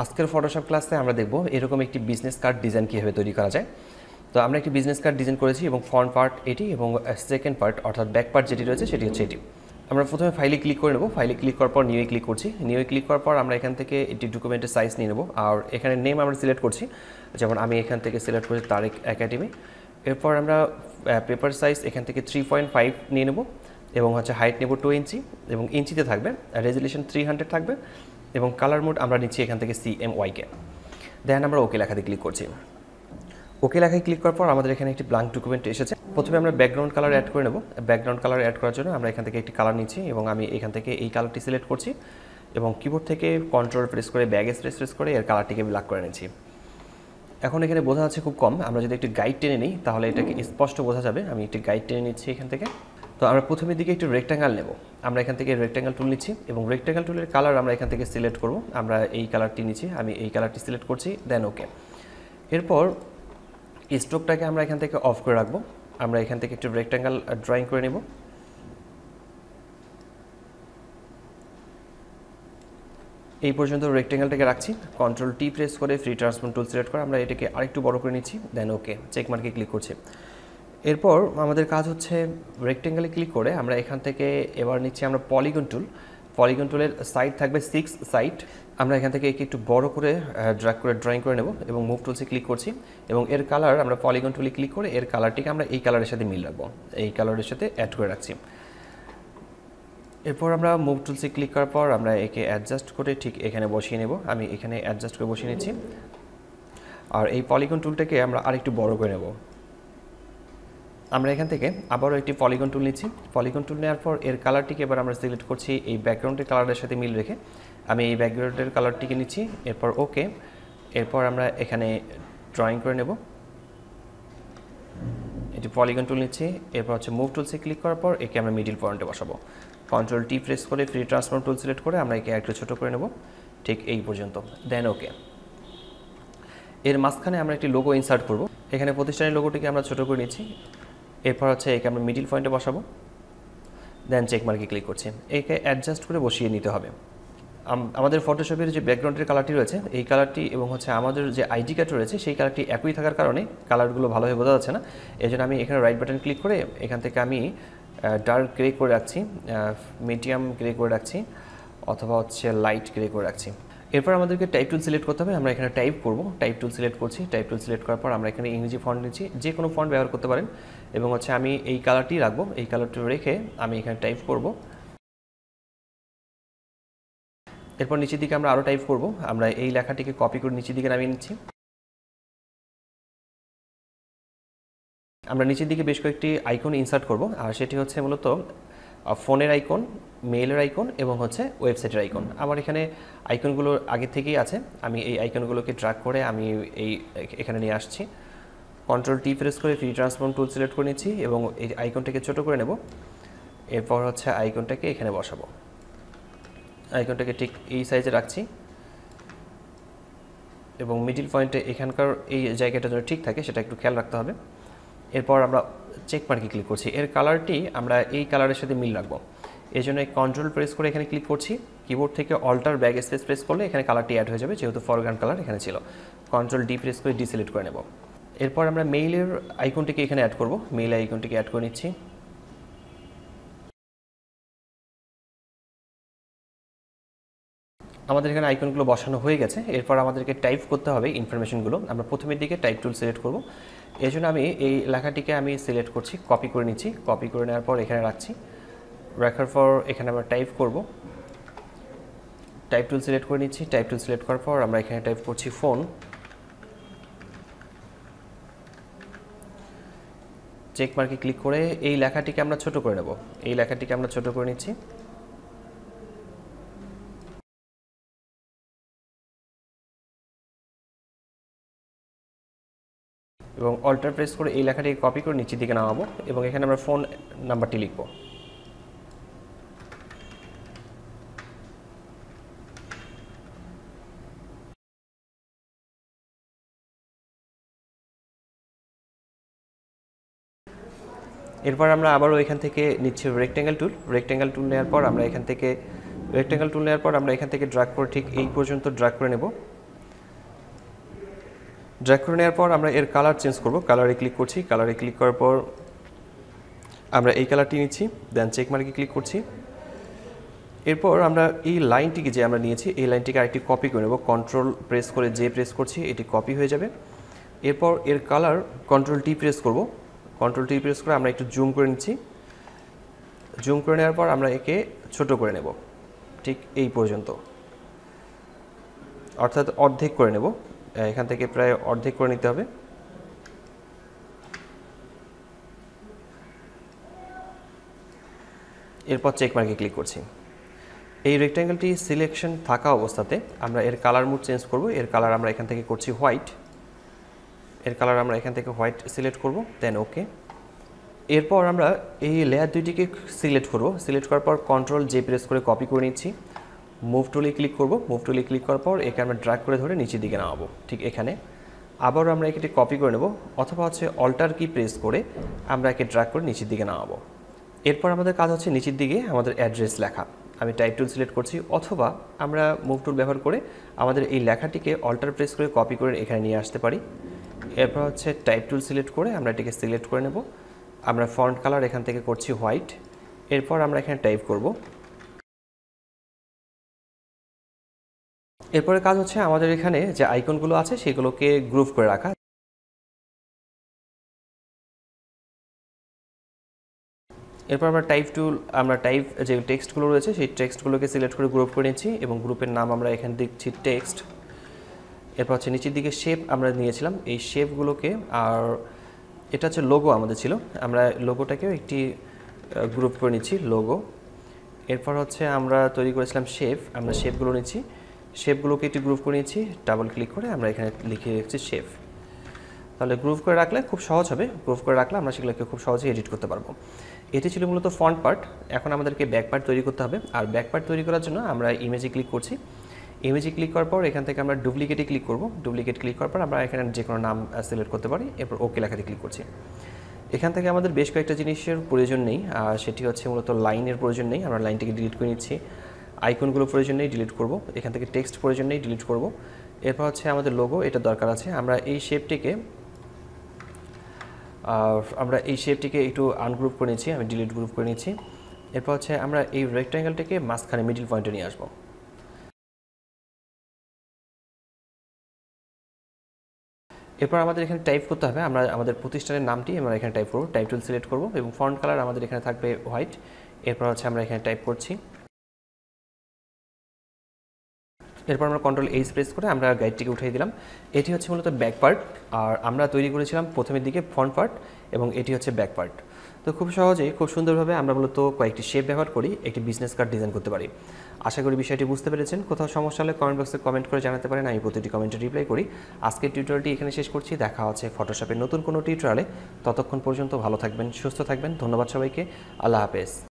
আজকের ফটোশপ ক্লাসে আমরা দেখব এরকম একটি বিজনেস কার্ড ডিজাইন কীভাবে তৈরি করা যায়। তো আমরা একটি বিজনেস কার্ড ডিজাইন করেছি এবং ফ্রন্ট পার্ট এটি এবং সেকেন্ড পার্ট অর্থাৎ ব্যাক পার্ট যেটি রয়েছে সেটি হচ্ছে এটি। আমরা প্রথমে ফাইলে ক্লিক করে নেব। ফাইলে ক্লিক করার পর নিউয়ে ক্লিক করছি। নিউয়ে ক্লিক করার পর আমরা এখান থেকে একটি ডকুমেন্টের সাইজ নিয়ে নেব। আর এখানে নেম আমরা সিলেক্ট করছি, যেমন আমি এখান থেকে সিলেক্ট করছি তারেক একাডেমি। এরপর আমরা পেপার সাইজ এখান থেকে 3.5 নিয়ে নেব এবং হচ্ছে হাইট নেব 2 ইঞ্চি এবং ইঞ্চিতে থাকবে। রেজলিউশন 300 থাকবে এবং কালার মোড আমরা নিচ্ছি এখান থেকে CMYK। দেন আমরা ওকে লেখাতে ক্লিক করছি। ওকে লেখায় ক্লিক করার পর আমাদের এখানে একটি ব্ল্যাঙ্ক ডকুমেন্ট এসেছে। প্রথমে আমরা ব্যাকগ্রাউন্ড কালার অ্যাড করে নেব। ব্যাকগ্রাউন্ড কালার অ্যাড করার জন্য আমরা এখান থেকে একটি কালার নিচ্ছি এবং আমি এখান থেকে এই কালারটি সিলেক্ট করছি এবং কিবোর্ড থেকে কন্ট্রোল প্রেস করে ব্যাগ প্রেস করে এর কালারটিকে ব্ল্যাক করে নিচ্ছি। এখন এখানে বোঝা যাচ্ছে খুব কম, আমরা যদি একটি গাইড টেনে নিই তাহলে এটাকে স্পষ্ট বোঝা যাবে। আমি একটি গাইড টেনে নিচ্ছি এখান থেকে। তো আমরা প্রথমের দিকে একটি রেক্ট্যাঙ্গেল নেব। আমরা এখান থেকে রেক্ট্যাঙ্গেল টুল নিচ্ছি এবং রেক্ট্যাঙ্গেল টুলের কালার আমরা এখান থেকে সিলেক্ট করব। আমরা এই কালারটি নিচ্ছি, আমি এই কালারটি সিলেক্ট করছি, দেন ওকে। এরপর স্ট্রোকটাকে আমরা এখান থেকে অফ করে রাখবো। আমরা এখান থেকে একটি রেক্ট্যাঙ্গেল ড্রয়িং করে নেব। এই পর্যন্ত রেক্ট্যাঙ্গেলটাকে রাখছি। কন্ট্রোল টি প্রেস করে ফ্রি ট্রান্সফর্ম টুল সিলেক্ট করে আমরা এটাকে আরেকটু বড় করে নিচ্ছি, দেন ওকে চেক মার্কে ক্লিক করছি। এরপর আমাদের কাজ হচ্ছে রেক্ট্যাঙ্গেলে ক্লিক করে আমরা এখান থেকে এবার নিচ্ছি আমরা পলিগন টুল। পলিগন টুলের সাইড থাকবে 6 সাইড। আমরা এখান থেকে একে একটু বড় করে ড্র্যাগ করে ড্রয়িং করে নেব এবং মুভ টুলসে ক্লিক করছি এবং এর কালার আমরা পলিগন টুলে ক্লিক করে এর কালারটিকে আমরা এই কালারের সাথে মিল রাখবো, এই কালারের সাথে অ্যাড করে রাখছি। এরপর আমরা মুভ টুলসে ক্লিক করার পর আমরা একে অ্যাডজাস্ট করে ঠিক এখানে বসিয়ে নেব। আমি এখানে অ্যাডজাস্ট করে বসিয়ে নিচ্ছি আর এই পলিগন টুলটাকে আমরা আরেকটু বড় করে নেব। আমরা এখান থেকে আবারও একটি পলিগন টুল নিচ্ছি। পলিগন টুল নেওয়ার পর এর কালারটিকে এবার আমরা সিলেক্ট করছি এই ব্যাকগ্রাউন্ডের কালারের সাথে মিল রেখে। আমি এই ব্যাকগ্রাউন্ডের কালারটিকে নিচ্ছি, এরপর ওকে। এরপর আমরা এখানে ড্রয়িং করে নেব। এটি পলিগন টুল নিচ্ছি, এরপর হচ্ছে মুভ টুলসে ক্লিক করার পর একে আমরা মিডিল পয়েন্টে বসাবো। কন্ট্রোল টি প্রেস করে ফ্রি ট্রান্সফর্ম টুল সিলেক্ট করে আমরা একে একটু ছোটো করে নেব, ঠিক এই পর্যন্ত, দেন ওকে। এর মাঝখানে আমরা একটি লোগো ইনসার্ট করব। এখানে প্রতিষ্ঠানের লোগোটিকে আমরা ছোটো করে নিচ্ছি। এরপর হচ্ছে একে আমরা মিডিল পয়েন্টে বসাবো, দেন চেক মার্কে ক্লিক করছি। একে অ্যাডজাস্ট করে বসিয়ে নিতে হবে। আমাদের ফটোশপের যে ব্যাকগ্রাউন্ডের কালারটি রয়েছে এই কালারটি এবং হচ্ছে আমাদের যে আইডি কার্ড রয়েছে সেই কালারটি একই থাকার কারণে কালারগুলো ভালোভাবে বোঝা যাচ্ছে না। এই জন্য আমি এখানে রাইট বাটন ক্লিক করে এখান থেকে আমি ডার্ক গ্রে করে রাখছি, মিডিয়াম গ্রে করে রাখছি অথবা হচ্ছে লাইট গ্রে করে রাখছি। এরপর আমাদেরকে টাইপ টুল সিলেক্ট করতে হবে। আমরা এখানে টাইপ করব, টাইপ টুল সিলেক্ট করছি। টাইপ টুল সিলেক্ট করার পর আমরা এখানে ইংরেজি ফন্ট নিচ্ছি, যে কোনো ফন্ট ব্যবহার করতে পারেন এবং হচ্ছে আমি এই কালারটি রাখবো। এই কালারটি রেখে আমি এখানে টাইপ করব। এরপর নিচের দিকে আমরা আরও টাইপ করব। আমরা এই লেখাটিকে কপি করে নিচের দিকে নামিয়ে নিচ্ছি। আমরা নিচের দিকে বেশ কয়েকটি আইকন ইনসার্ট করব আর সেটি হচ্ছে মূলত ফোনের আইকন, মেইলের আইকন এবং হচ্ছে ওয়েবসাইটের আইকন। আমার এখানে আইকনগুলো আগে থেকেই আছে, আমি এই আইকনগুলোকে ট্র্যাক করে আমি এখানে নিয়ে আসছি। কন্ট্রোল টি প্রেস করে ফ্রি ট্রান্সফর্ম টুল সিলেক্ট করে নিচ্ছি এবং এই আইকনটাকে ছোটো করে নেব। এরপর হচ্ছে আইকনটাকে এখানে বসাবো। আইকনটাকে ঠিক এই সাইজে রাখছি এবং মিডিল পয়েন্টে এখানকার এই জায়গাটা যেন ঠিক থাকে সেটা একটু খেয়াল রাখতে হবে। এরপর আমরা চেক মার্কে ক্লিক করছি। এর কালারটি আমরা এই কালারের সাথে মিল রাখবো। এই জন্য কন্ট্রোল প্রেস করে এখানে ক্লিক করছি। কিবোর্ড থেকে অল্টার ব্যাক স্পেস প্রেস করলে এখানে কালারটি অ্যাড হয়ে যাবে, যেহেতু ফরগ্রাউন্ড কালার এখানে ছিল। কন্ট্রোল ডি প্রেস করে ডিসিলেক্ট করে নেব। এরপর আমরা মেইলের আইকনটিকে এখানে অ্যাড করব। মেইল আইকনটিকে অ্যাড করে নিচ্ছি। আমাদের এখানে আইকনগুলো বসানো হয়ে গেছে। এরপর আমাদেরকে টাইপ করতে হবে ইনফরমেশনগুলো। আমরা প্রথমের দিকে টাইপ টুল সিলেক্ট করব। এই জন্য আমি এই লেখাটিকে আমি সিলেক্ট করছি, কপি করে নিচ্ছি। কপি করে নেওয়ার পর এখানে রাখছি। রাখার পর এখানে আমরা টাইপ করব। টাইপ টুল সিলেক্ট করে নিচ্ছি। টাইপ টুল সিলেক্ট করার পর আমরা এখানে টাইপ করছি ফোন। চেক মার্কে ক্লিক করে এই লেখাটিকে আমরা ছোট করে নেব। এই লেখাটিকে আমরা ছোট করে নিচ্ছি এবং অল্টার প্রেস করে এই লেখাটিকে কপি করে নিচের দিকে নামাবো এবং এখানে আমরা ফোন নাম্বারটি লিখব। এরপর আমরা আবারও এখান থেকে নিচ্ছি রেক্ট্যাঙ্গেল টুল। রেক্ট্যাঙ্গেল টুল নেওয়ার পর আমরা এখান থেকে ড্র্যাগ করে ঠিক এই পর্যন্ত ড্র্যাগ করে নেব। ড্র্যাগ করে নেওয়ার পর আমরা এর কালার চেঞ্জ করব। কালারে ক্লিক করছি, কালারে ক্লিক করার পর আমরা এই কালারটি নিচ্ছি, দেন চেক মার্কে ক্লিক করছি। এরপর আমরা এই লাইনটিকে যে আমরা নিয়েছি এই লাইনটিকে আরেকটি কপি করে নেব। কন্ট্রোল প্রেস করে যে প্রেস করছি এটি কপি হয়ে যাবে। এরপর এর কালার কন্ট্রোল টি প্রেস করব। কন্ট্রোল টি প্রেস করে আমরা একটু জুম করে নিচ্ছি। জুম করে নেওয়ার পর আমরা একে ছোট করে নেব ঠিক এই পর্যন্ত, অর্থাৎ অর্ধেক করে নেব। এখান থেকে প্রায় অর্ধেক করে নিতে হবে। এরপর চেক মার্কে ক্লিক করছি। এই রেক্ট্যাঙ্গেলটি সিলেকশন থাকা অবস্থাতে আমরা এর কালার মুড চেঞ্জ করব। এর কালার আমরা এখান থেকে করছি হোয়াইট। এর কালার আমরা এখান থেকে হোয়াইট সিলেক্ট করব, দেন ওকে। এরপর আমরা এই লেয়ার দুইটিকে সিলেক্ট করব। সিলেক্ট করার পর কন্ট্রোল জে প্রেস করে কপি করে নিচ্ছি। মুভ টুলে ক্লিক করব। মুভ টুলে ক্লিক করার পর একে আমরা ড্র্যাগ করে ধরে নিচের দিকে নামাবো ঠিক এখানে। আবারও আমরা একে কপি করে নেব, অথবা হচ্ছে অল্টার কি প্রেস করে আমরা একে ড্র্যাগ করে নিচের দিকে নামাবো। এরপর আমাদের কাজ হচ্ছে নিচের দিকে আমাদের অ্যাড্রেস লেখা। আমি টাইপ টুল সিলেক্ট করছি, অথবা আমরা মুভ টুল ব্যবহার করে আমাদের এই লেখাটিকে অল্টার প্রেস করে কপি করে এখানে নিয়ে আসতে পারি। এরপর হচ্ছে টাইপ টুল সিলেক্ট করে আমরা এটিকে সিলেক্ট করে নেব। আমরা ফন্ট কালার এখান থেকে করছি হোয়াইট। এরপর আমরা এখানে টাইপ করব। এরপরে কাজ হচ্ছে আমাদের এখানে যে আইকনগুলো আছে সেগুলোকে গ্রুপ করে রাখা। এরপর আমরা টাইপ যে টেক্সটগুলো রয়েছে সেই টেক্সটগুলোকে সিলেক্ট করে গ্রুপ করে নিচ্ছি, এবং গ্রুপের নাম আমরা এখানে দিচ্ছি টেক্সট। এরপর হচ্ছে নিচের দিকে শেপ আমরা নিয়েছিলাম, এই শেপগুলোকে, আর এটা হচ্ছে লোগো আমাদের ছিল, আমরা লোগোটাকেও একটি গ্রুপ করে নিচ্ছি লোগো। এরপর হচ্ছে আমরা তৈরি করেছিলাম শেপ, আমরা শেপগুলো নিচ্ছি, শেপগুলোকে একটি গ্রুপ করে নিচ্ছি। ডাবল ক্লিক করে আমরা এখানে লিখে রেখেছি শেপ। তাহলে গ্রুপ করে রাখলে খুব সহজ হবে। গ্রুপ করে রাখলে আমরা সেগুলোকে খুব সহজেই এডিট করতে পারবো। এটি ছিল মূলত ফ্রন্ট পার্ট। এখন আমাদেরকে ব্যাক পার্ট তৈরি করতে হবে, আর ব্যাক পার্ট তৈরি করার জন্য আমরা ইমেজে ক্লিক করছি। ইমেজে ক্লিক করার পর এখান থেকে আমরা ডুপ্লিকেটে ক্লিক করব। ডুপ্লিকেট ক্লিক করার পর আমরা এখানে যে কোনো নাম সিলেক্ট করতে পারি। এরপর ওকে লেখাতে ক্লিক করছি। এখান থেকে আমাদের বেশ কয়েকটা জিনিসের প্রয়োজন নেই, আর সেটি হচ্ছে মূলত লাইনের প্রয়োজন নেই, আমরা লাইনটিকে ডিলিট করে নিচ্ছি। আইকনগুলো প্রয়োজন নেই, ডিলিট করব। এখান থেকে টেক্সট প্রয়োজন নেই, ডিলিট করব। এরপর হচ্ছে আমাদের লোগো, এটা দরকার আছে। আমরা এই শেপটিকে একটু আনগ্রুপ করে নিচ্ছি, আমি ডিলিট গ্রুপ করে নিচ্ছি। এরপর হচ্ছে আমরা এই রেক্ট্যাঙ্গেলটাকে মাঝখানে মিডল পয়েন্টে নিয়ে আসবো। এরপর আমাদের এখানে টাইপ করতে হবে, আমরা আমাদের প্রতিষ্ঠানের নামটি আমরা এখানে টাইপ করব। টাইপ টুল সিলেক্ট করব এবং ফন্ট কালার আমাদের এখানে থাকবে হোয়াইট। এরপর হচ্ছে আমরা এখানে টাইপ করছি। এরপর আমরা কন্ট্রোল এইচ প্রেস করে আমরা গাইডটিকে উঠিয়ে দিলাম। এটি হচ্ছে মূলত ব্যাক পার্ট, আর আমরা তৈরি করেছিলাম প্রথমের দিকে ফ্রন্ট পার্ট, এবং এটি হচ্ছে ব্যাক পার্ট। তো খুব সহজেই খুব সুন্দরভাবে আমরা মূলত কয়েকটি শেপ ব্যবহার করি একটি বিজনেস কার্ড ডিজাইন করতে পারি। আশা করি বিষয়টি বুঝতে পেরেছেন। কোথাও সমস্যা হলে কমেন্ট বক্সে কমেন্ট করে জানাতে পারেন, আমি প্রতিটি কমেন্টে রিপ্লাই করি। আজকের টিউটোরিয়ালটি এখানে শেষ করছি। দেখা হচ্ছে ফটোশপের নতুন কোনো টিউটোরিয়ালে। ততক্ষণ পর্যন্ত ভালো থাকবেন, সুস্থ থাকবেন। ধন্যবাদ সবাইকে। আল্লাহ হাফেজ।